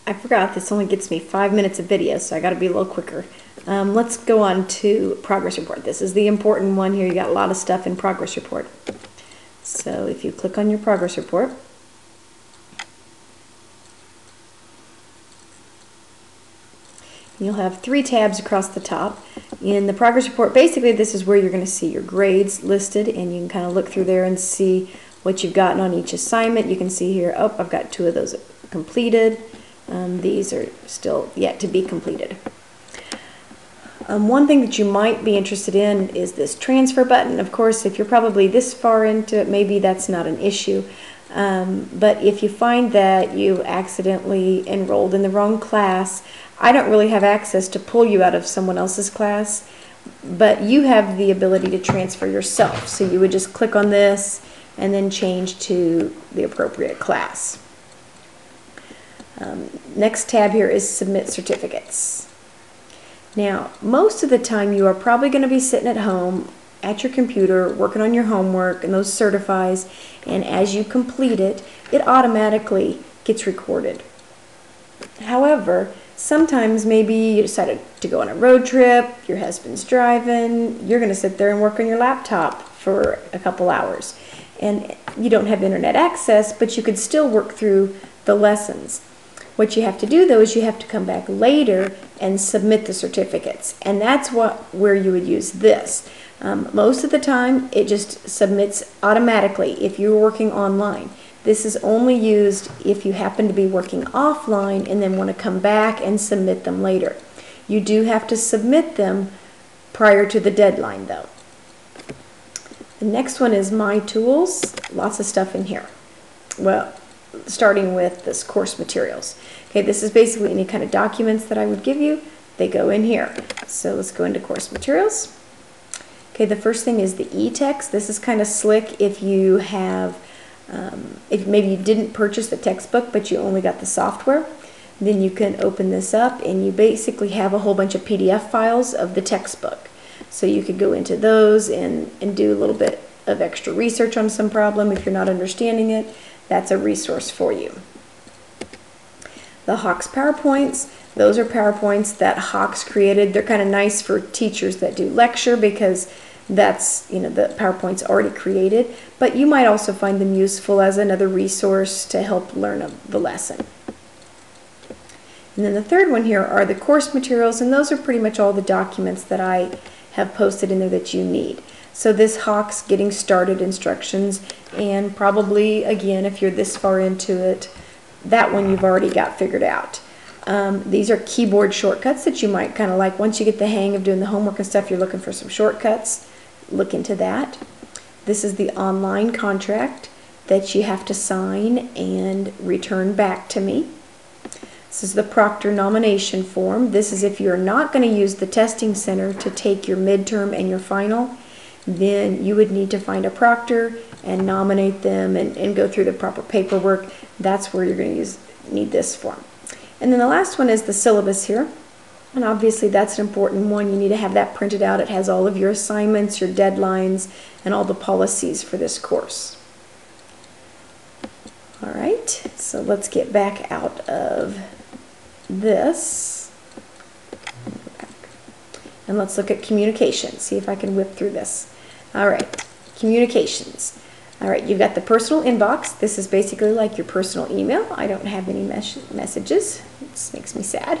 I forgot this only gets me 5 minutes of video, so I got to be a little quicker. Let's go on to progress report. This is the important one here. You got a lot of stuff in progress report. So if you click on your progress report, you'll have 3 tabs across the top. In the progress report, basically this is where you're going to see your grades listed, and you can kind of look through there and see what you've gotten on each assignment. You can see here, oh, I've got 2 of those completed. These are still yet to be completed. One thing that you might be interested in is this transfer button. Of course, if you're probably this far into it, maybe that's not an issue. But if you find that you accidentally enrolled in the wrong class, I don't really have access to pull you out of someone else's class, but you have the ability to transfer yourself. So you would just click on this and then change to the appropriate class. Next tab here is Submit Certificates. Now, most of the time you are probably going to be sitting at home at your computer working on your homework and those certifies, and as you complete it, it automatically gets recorded. However, sometimes maybe you decided to go on a road trip, your husband's driving, you're going to sit there and work on your laptop for a couple hours, and you don't have internet access, but you could still work through the lessons. What you have to do though is you have to come back later and submit the certificates, and that's where you would use this. Most of the time it just submits automatically if you're working online. This is only used if you happen to be working offline and then want to come back and submit them later. You do have to submit them prior to the deadline though. The next one is My Tools. Lots of stuff in here. Well, starting with this course materials. Okay, this is basically any kind of documents that I would give you. They go in here. So let's go into course materials. Okay, the first thing is the e-text. This is kind of slick if you have, if maybe you didn't purchase the textbook but you only got the software. Then you can open this up and you basically have a whole bunch of PDF files of the textbook. So you could go into those and do a little bit of extra research on some problem if you're not understanding it. That's a resource for you. The Hawks PowerPoints, those are PowerPoints that Hawks created. They're kind of nice for teachers that do lecture because that's, you know, the PowerPoint's already created, but you might also find them useful as another resource to help learn the lesson. And then the third one here are the course materials, and those are pretty much all the documents that I have posted in there that you need. So this Hawks Getting Started instructions, and probably, again, if you're this far into it, that one you've already got figured out. These are keyboard shortcuts that you might kind of like. Once you get the hang of doing the homework and stuff, you're looking for some shortcuts. Look into that. This is the online contract that you have to sign and return back to me. This is the proctor nomination form. This is if you're not going to use the testing center to take your midterm and your final, then you would need to find a proctor and nominate them and go through the proper paperwork. That's where you're going to need this form. And then the last one is the syllabus here. And obviously that's an important one. You need to have that printed out. It has all of your assignments, your deadlines, and all the policies for this course. All right, so let's get back out of this. And let's look at communication, see if I can whip through this. All right, communications. All right, you've got the personal inbox. This is basically like your personal email. I don't have any messages. This makes me sad.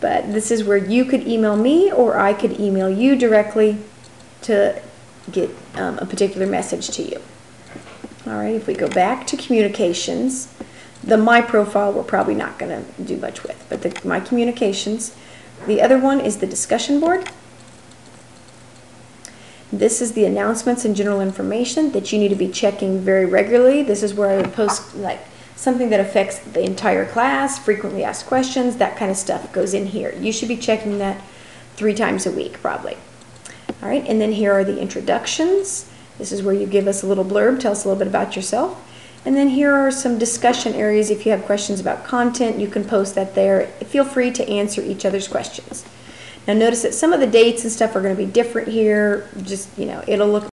But this is where you could email me or I could email you directly to get a particular message to you. All right, if we go back to communications, the My Profile we're probably not going to do much with, but the My Communications. The other one is the discussion board. This is the announcements and general information that you need to be checking very regularly. This is where I would post like something that affects the entire class, frequently asked questions, that kind of stuff goes in here. You should be checking that 3 times a week probably. All right, and then here are the introductions. This is where you give us a little blurb, tell us a little bit about yourself. And then here are some discussion areas. If you have questions about content, you can post that there. Feel free to answer each other's questions. Now notice that some of the dates and stuff are going to be different here. Just, you know, it'll look